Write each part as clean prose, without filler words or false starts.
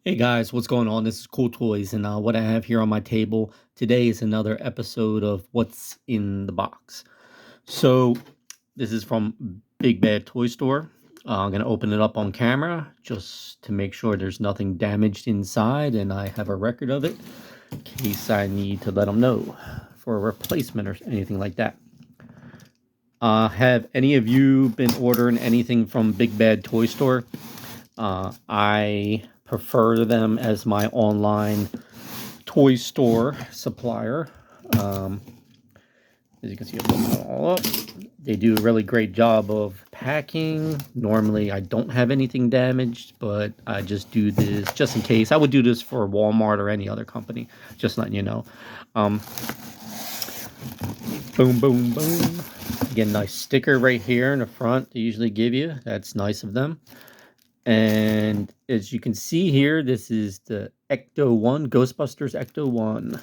Hey guys, what's going on? This is Cool Toys, and what I have here on my table today is another episode of What's in the Box. So, this is from Big Bad Toy Store. I'm going to open it up on camera just to make sure there's nothing damaged inside, and I have a record of it in case I need to let them know for a replacement or anything like that. Have any of you been ordering anything from Big Bad Toy Store? I prefer them as my online toy store supplier. Um, as you can see, I open it all up. They do a really great job of packing. Normally, I don't have anything damaged, but I just do this just in case. I would do this for Walmart or any other company, just letting you know. Um, boom, boom, boom. Again, nice sticker right here in the front they usually give you. That's nice of them. And as you can see here, this is the Ecto 1, Ghostbusters Ecto 1.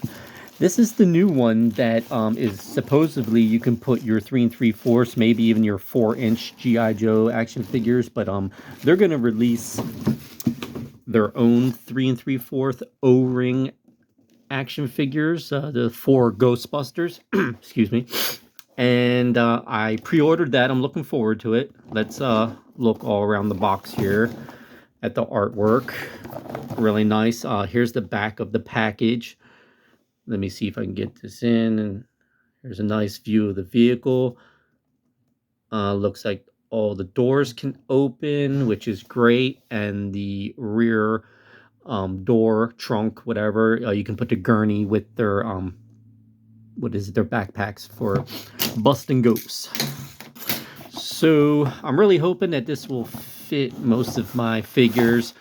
This is the new one that is supposedly you can put your 3 3/4, maybe even your 4-inch G.I. Joe action figures, but they're going to release their own 3 3/4 O-ring action figures, the 4 Ghostbusters, excuse me. And I pre-ordered that. I'm looking forward to it. Let's look all around the box here at the artwork. Really nice. Here's the back of the package. Let me see if I can get this in. And here's a nice view of the vehicle. Looks like all the doors can open, which is great. And the rear door, trunk, whatever, you can put the gurney with their their backpacks for busting ghosts. So I'm really hoping that this will fit most of my figures.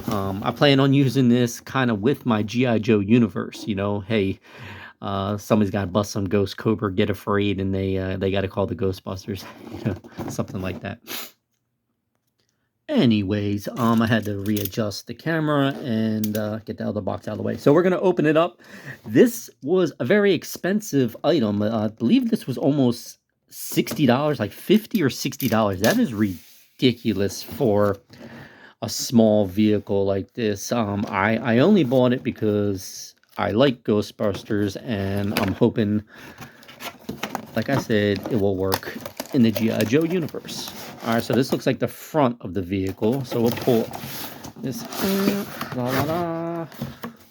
I plan on using this kind of with my G.I. Joe universe. You know, hey, somebody's got to bust some ghost cobra, get afraid, and they got to call the Ghostbusters. You know, something like that. Anyways, I had to readjust the camera and get the other box out of the way. So we're gonna open it up. This was a very expensive item. I believe this was almost $60, like $50 or $60. That is ridiculous for a small vehicle like this. I only bought it because I like Ghostbusters, and I'm hoping, like I said, it will work in the G.I. Joe universe. All right, so this looks like the front of the vehicle. So we'll pull this,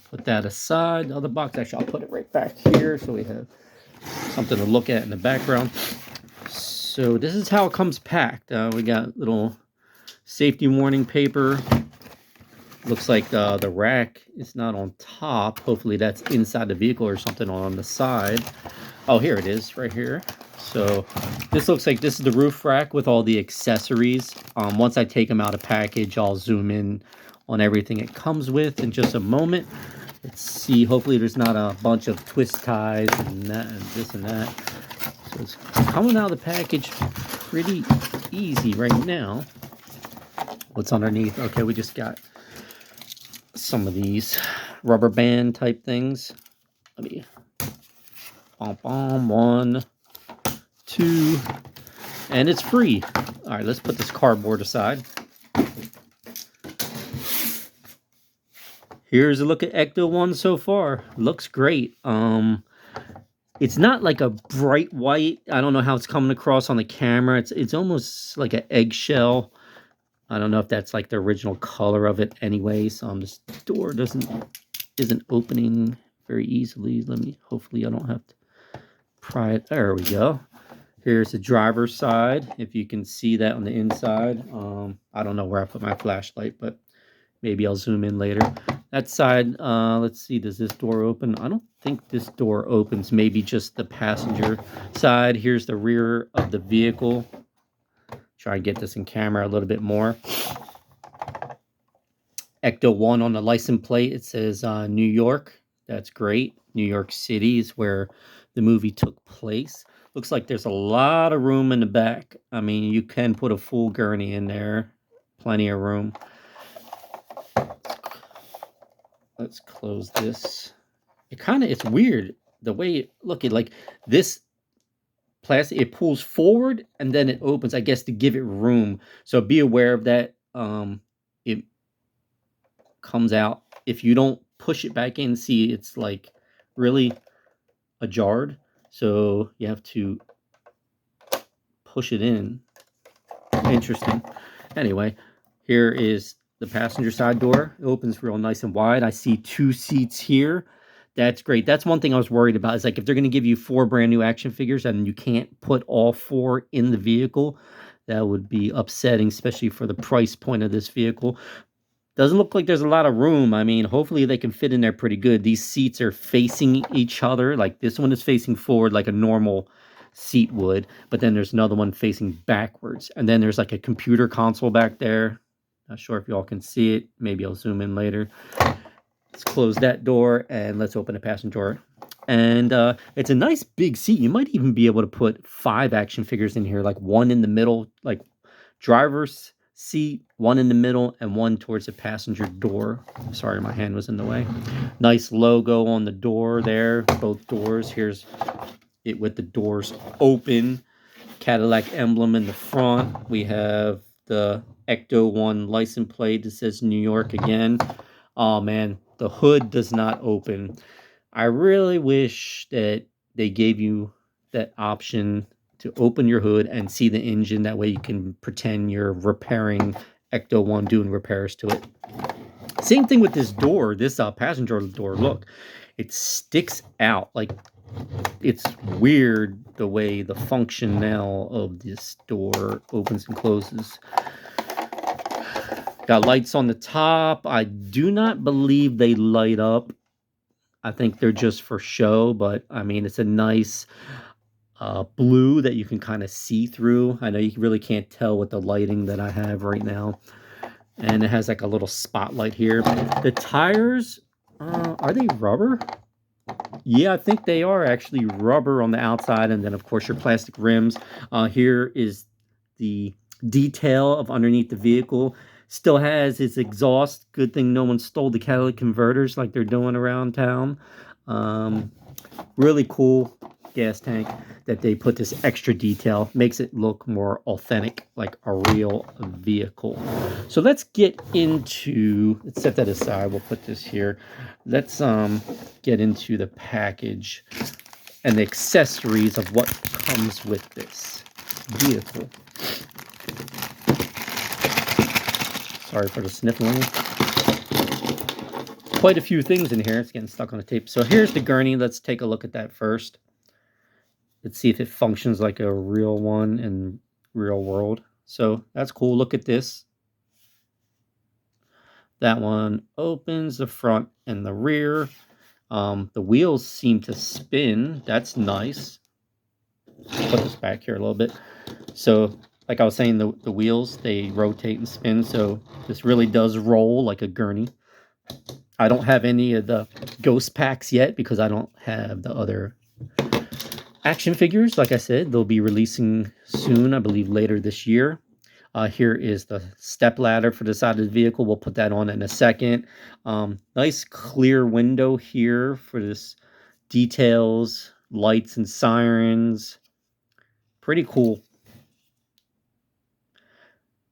put that aside. The other box, actually, I'll put it right back here so we have something to look at in the background. So this is how it comes packed. We got little safety warning paper. Looks like the rack is not on top. Hopefully that's inside the vehicle or something on the side. Oh, here it is, right here. So this looks like this is the roof rack with all the accessories. Once I take them out of package, I'll zoom in on everything it comes with in just a moment. Let's see. Hopefully there's not a bunch of twist ties and that and this and that. So it's coming out of the package pretty easy right now. What's underneath? Okay, we just got some of these rubber band type things. Let me bomb 1, 2, and it's free. All right, let's put this cardboard aside. Here's a look at Ecto 1 so far. Looks great. It's not like a bright white. I don't know how it's coming across on the camera. It's almost like an eggshell. I don't know if that's like the original color of it anyway. So this door isn't opening very easily. Hopefully I don't have to pry it. There we go. Here's the driver's side. If you can see that on the inside. I don't know where I put my flashlight, but maybe I'll zoom in later. That side, let's see, does this door open? I don't think this door opens. Maybe just the passenger side. Here's the rear of the vehicle. Try and get this in camera a little bit more. Ecto 1 on the license plate. It says New York. That's great. New York City is where the movie took place. Looks like there's a lot of room in the back. I mean, you can put a full gurney in there. Plenty of room. Let's close this. It's weird the way like this plastic, it pulls forward and then it opens, I guess, to give it room. So be aware of that. It comes out if you don't push it back in, see, it's like really ajarred. So you have to push it in. Interesting. Anyway, here is the passenger side door. It opens real nice and wide. I see 2 seats here. That's great. That's one thing I was worried about, is like if they're going to give you 4 brand new action figures and you can't put all 4 in the vehicle, that would be upsetting, especially for the price point of this vehicle. Doesn't look like there's a lot of room. I mean, hopefully they can fit in there pretty good. These seats are facing each other. Like this one is facing forward like a normal seat would, but then there's another one facing backwards. And then there's like a computer console back there. Not sure if y'all can see it. Maybe I'll zoom in later. Let's close that door and let's open the passenger door. And it's a nice big seat. You might even be able to put 5 action figures in here, like one in the middle, like driver's seat, one in the middle, and one towards the passenger door. Sorry, my hand was in the way. Nice logo on the door there, both doors. Here's it with the doors open. Cadillac emblem in the front. We have the Ecto 1 license plate that says New York again. Oh man, the hood does not open. I really wish that they gave you that option to open your hood and see the engine. That way you can pretend you're repairing Ecto 1, doing repairs to it. Same thing with this door, this passenger door. Look, it sticks out. Like, it's weird the way the function now of this door opens and closes. Got lights on the top. I do not believe they light up. I think they're just for show, but I mean, it's a nice blue that you can kind of see through. I know you really can't tell with the lighting that I have right now. And it has like a little spotlight here. The tires, are they rubber? Yeah, I think they are actually rubber on the outside. And then, of course, your plastic rims. Here is the detail of underneath the vehicle. Still has its exhaust. Good thing no one stole the catalytic converters like they're doing around town. Really cool gas tank that they put this extra detail. Makes it look more authentic, like a real vehicle. So let's get into, let's set that aside. We'll put this here. Let's get into the package and the accessories of what comes with this vehicle. Sorry for the sniffling. Quite a few things in here. It's getting stuck on the tape. So here's the gurney. Let's take a look at that first. Let's see if it functions like a real one in real world. So that's cool. Look at this. That one opens the front and the rear. The wheels seem to spin. That's nice. Put this back here a little bit. So like I was saying, the wheels, they rotate and spin. So this really does roll like a gurney. I don't have any of the ghost packs yet because I don't have the other action figures. Like I said, they'll be releasing soon, I believe later this year. Here is the step ladder for the side of the vehicle. We'll put that on in a second. Nice clear window here for this details, lights and sirens. Pretty cool.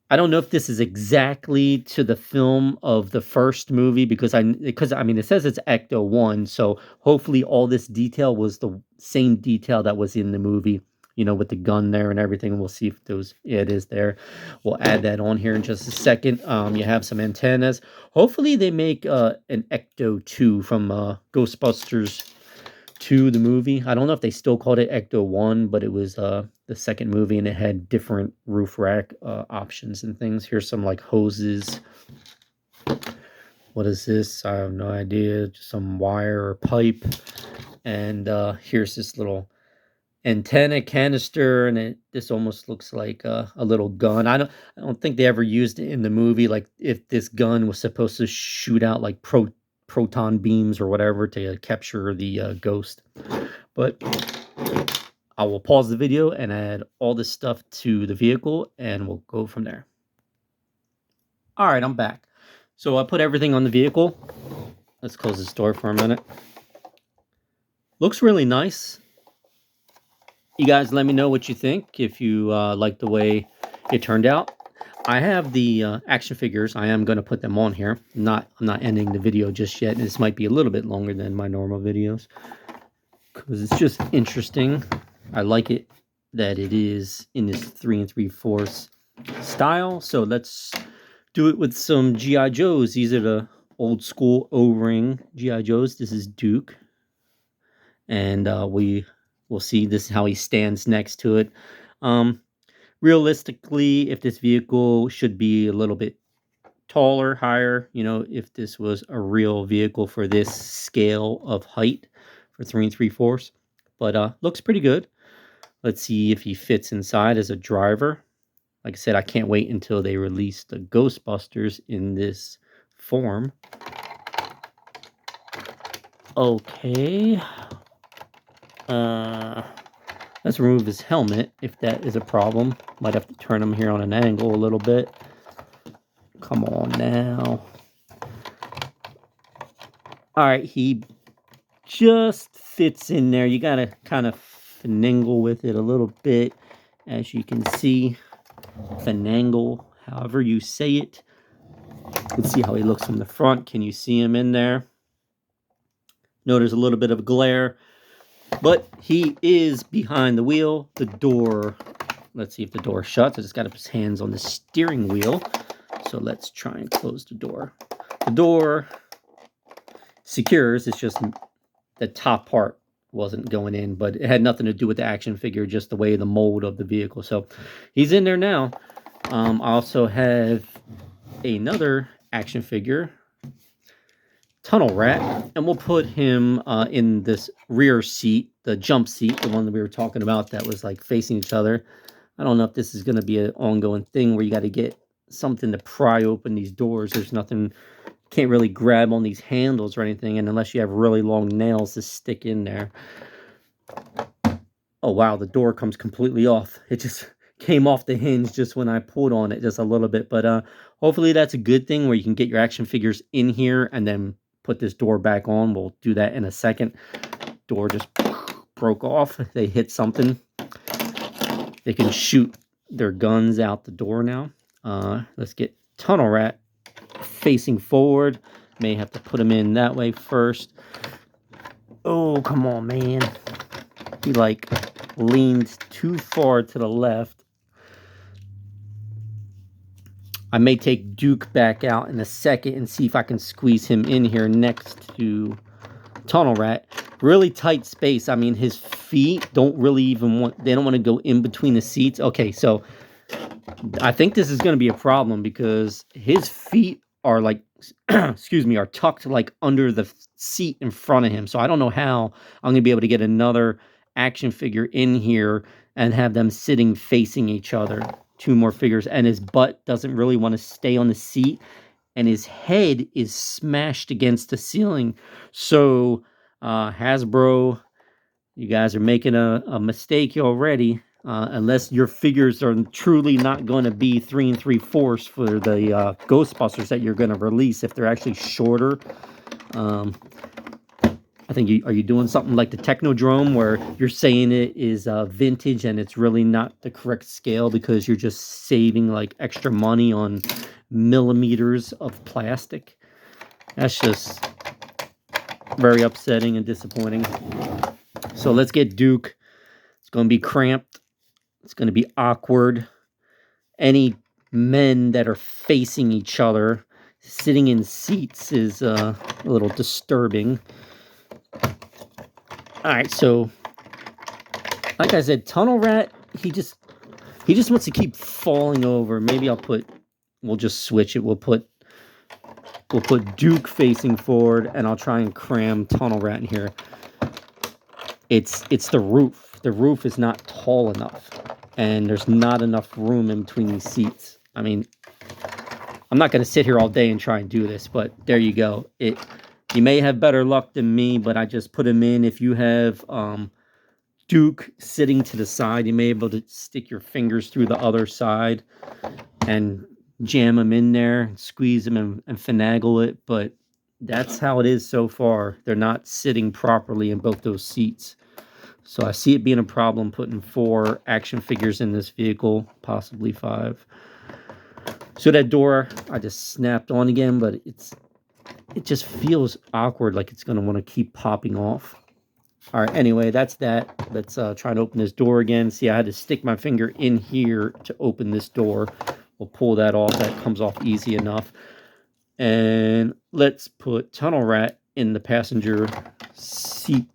I don't know if this is exactly to the film of the first movie because I mean it says it's Ecto 1, so hopefully all this detail was the same detail that was in the movie, you know, with the gun there and everything. We'll see if those, yeah, it is there. We'll add that on here in just a second. You have some antennas. Hopefully they make an Ecto 2 from Ghostbusters 2, the movie. I don't know if they still called it Ecto 1, but it was the second movie and it had different roof rack options and things. Here's some like hoses. What is this? I have no idea. Just some wire or pipe. And here's this little antenna canister, and this almost looks like a little gun. I don't think they ever used it in the movie, like if this gun was supposed to shoot out like proton beams or whatever to capture the ghost. But I will pause the video and add all this stuff to the vehicle and we'll go from there. All right, I'm back. So I put everything on the vehicle. Let's close this door for a minute. Looks really nice. You guys let me know what you think, if you like the way it turned out. I have the action figures. I am going to put them on here. I'm not ending the video just yet. This might be a little bit longer than my normal videos because it's just interesting. I like it that it is in this 3 3/4 style. So let's do it with some G.I. Joes. These are the old school O-ring G.I. Joes. This is Duke. And we will see this how he stands next to it. Realistically, if this vehicle should be a little bit taller, higher, you know, if this was a real vehicle for this scale of height for 3 3/4. But looks pretty good. Let's see if he fits inside as a driver. Like I said, I can't wait until they release the Ghostbusters in this form. Okay. Let's remove his helmet if that is a problem. Might have to turn him here on an angle a little bit. Come on now. All right, he just fits in there. You gotta kind of finagle with it a little bit, as you can see. Finagle, however you say it. Let's see how he looks from the front. Can you see him in there? No, there's a little bit of glare, but he is behind the wheel. The door, let's see if the door shuts. I just got his hands on the steering wheel. So let's try and close the door. The door secures. It's just the top part wasn't going in, but it had nothing to do with the action figure, just the way the mold of the vehicle. So he's in there now. I also have another action figure, Tunnel Rat, and we'll put him in this rear seat, the jump seat, the one that we were talking about that was like facing each other. I don't know if this is going to be an ongoing thing where you got to get something to pry open these doors. There's nothing, can't really grab on these handles or anything, and unless you have really long nails to stick in there. Oh wow, the door comes completely off. It just came off the hinge just when I pulled on it just a little bit. But hopefully that's a good thing where you can get your action figures in here and then put this door back on. We'll do that in a second. Door just broke off. They hit something. They can shoot their guns out the door now. Let's get Tunnel Rat facing forward. May have to put him in that way first. Oh, come on, man. He like leaned too far to the left. I may take Duke back out in a second and see if I can squeeze him in here next to Tunnel Rat. Really tight space. I mean, his feet don't really even want, they don't want to go in between the seats. Okay, so I think this is going to be a problem because his feet are like, excuse me, are tucked like under the seat in front of him. So I don't know how I'm going to be able to get another action figure in here and have them sitting facing each other. Two more figures, and his butt doesn't really want to stay on the seat, and his head is smashed against the ceiling. So Hasbro, you guys are making a mistake already. Unless your figures are truly not going to be 3 3/4 for the Ghostbusters that you're going to release, if they're actually shorter. I think are you doing something like the Technodrome where you're saying it is vintage and it's really not the correct scale because you're just saving like extra money on millimeters of plastic? That's just very upsetting and disappointing. So let's get Duke. It's going to be cramped. It's going to be awkward. Any men that are facing each other, sitting in seats, is a little disturbing. All right, so like I said, Tunnel Rat, he just wants to keep falling over. Maybe we'll just switch it. We'll put Duke facing forward, and I'll try and cram Tunnel Rat in here. It's the roof. The roof is not tall enough, and there's not enough room in between these seats. I mean, I'm not going to sit here all day and try and do this, but there you go. You may have better luck than me, but I just put him in. If you have Duke sitting to the side, you may be able to stick your fingers through the other side and jam him in there, squeeze him and finagle it. But that's how it is so far. They're not sitting properly in both those seats. So I see it being a problem putting 4 action figures in this vehicle, possibly 5. So that door I just snapped on again, but it just feels awkward, like it's gonna want to keep popping off. All right, anyway, that's that. Let's try and open this door again. See, I had to stick my finger in here to open this door. We'll pull that off. That comes off easy enough. And let's put Tunnel Rat in the passenger seat.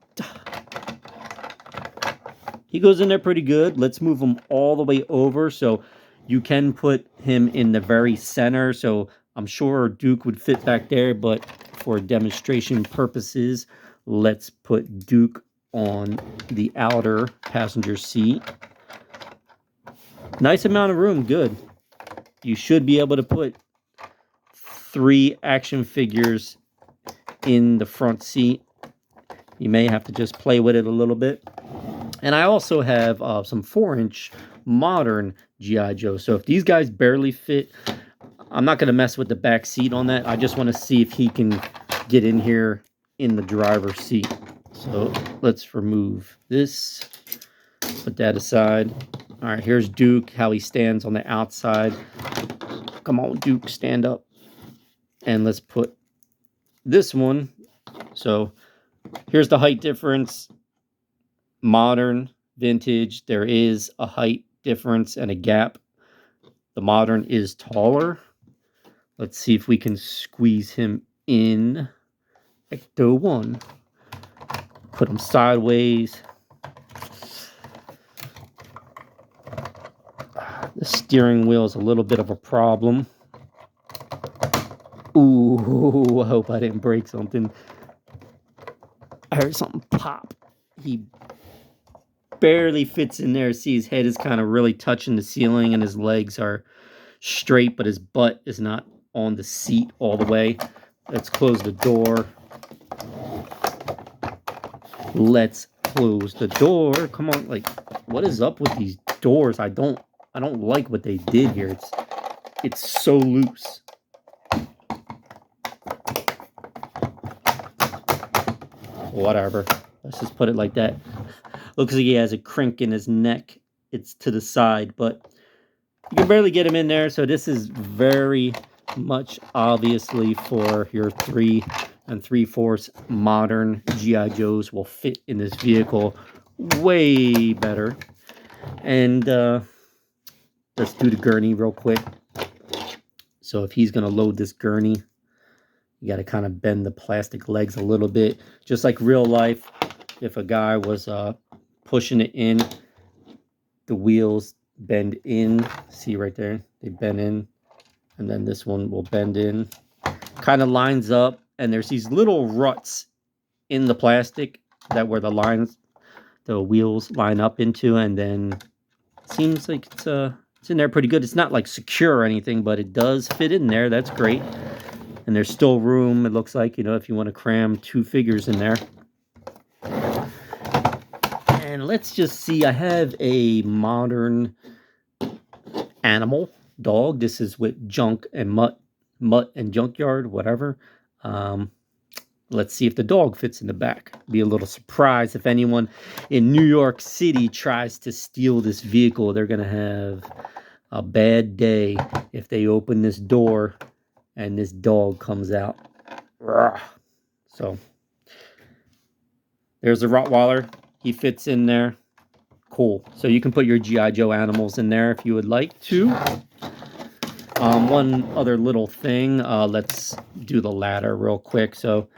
He goes in there pretty good. Let's move him all the way over. So you can put him in the very center. So I'm sure Duke would fit back there, but for demonstration purposes, let's put Duke on the outer passenger seat. Nice amount of room, good. You should be able to put 3 action figures in the front seat. You may have to just play with it a little bit. And I also have some 4-inch modern G.I. Joe. So if these guys barely fit, I'm not going to mess with the back seat on that. I just want to see if he can get in here in the driver's seat. So let's remove this. Put that aside. All right, here's Duke, how he stands on the outside. Come on, Duke, stand up. And let's put this one. So here's the height difference. Modern, vintage, there is a height difference and a gap. The modern is taller. Let's see if we can squeeze him in. Ecto 1. Put him sideways. The steering wheel is a little bit of a problem. Ooh, I hope I didn't break something. I heard something pop. He barely fits in there. See, his head is kind of really touching the ceiling and his legs are straight, but his butt is not on the seat all the way. Let's close the door. Let's close the door. Come on, like, what is up with these doors? I don't like what they did here. It's so loose. Whatever. Let's just put it like that. Looks like he has a crink in his neck. It's to the side, but you can barely get him in there. So this is very much obviously for your 3 3/4 modern G.I. Joes will fit in this vehicle way better. And let's do the gurney real quick. So if he's going to load this gurney, you got to kind of bend the plastic legs a little bit. Just like real life, if a guy was pushing it in, the wheels bend in. See right there? They bend in. And then this one will bend in. Kind of lines up. And there's these little ruts in the plastic that where the wheels line up into. And then it seems like it's in there pretty good. It's not like secure or anything, but it does fit in there. That's great. And there's still room, it looks like, if you want to cram 2 figures in there. And let's just see, I have a modern animal dog. This is with Junk and Mutt and Junkyard, whatever. Let's see if the dog fits in the back. Be a little surprised if anyone in New York City tries to steal this vehicle. They're going to have a bad day if they open this door and this dog comes out. So there's the Rottweiler. He fits in there. Cool. So you can put your G.I. Joe animals in there if you would like to. One other little thing. Let's do the ladder real quick. So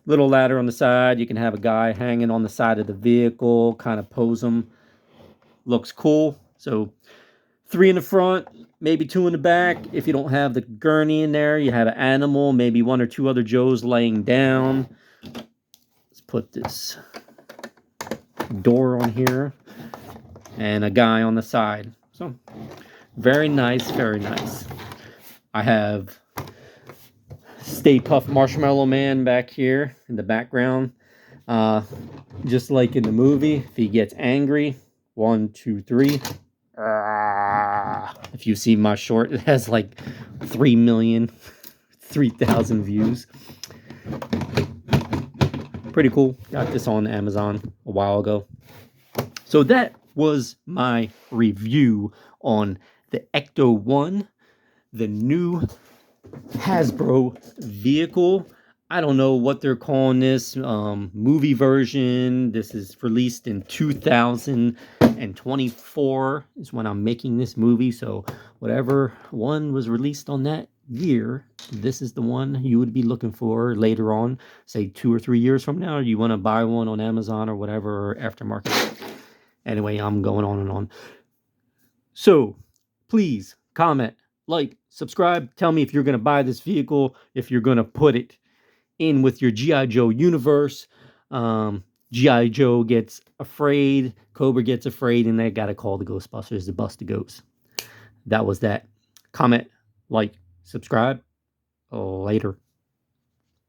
little ladder on the side. You can have a guy hanging on the side of the vehicle. Kind of pose him. Looks cool. So 3 in the front, maybe 2 in the back. If you don't have the gurney in there, you have an animal, maybe 1 or 2 other Joes laying down. Let's put this door on here and a guy on the side. So very nice, very nice. I have Stay Puft Marshmallow Man back here in the background. Just like in the movie, if he gets angry, 1, 2, 3. If you see my short, it has like 3,000,000 views. Pretty cool. Got this on Amazon a while ago. So that was my review on the Ecto 1, the new Hasbro vehicle. I don't know what they're calling this movie version. This is released in 2024 is when I'm making this movie. So whatever one was released on that year, this is the one you would be looking for later on, say 2 or 3 years from now. You want to buy one on Amazon or whatever, or aftermarket. Anyway, I'm going on and on. So please comment, like, subscribe. Tell me if you're going to buy this vehicle, if you're going to put it in with your G.I. Joe universe. G.I. Joe gets afraid, Cobra gets afraid, and they got to call the Ghostbusters to bust the ghost. That was that. Comment, like, subscribe. Later.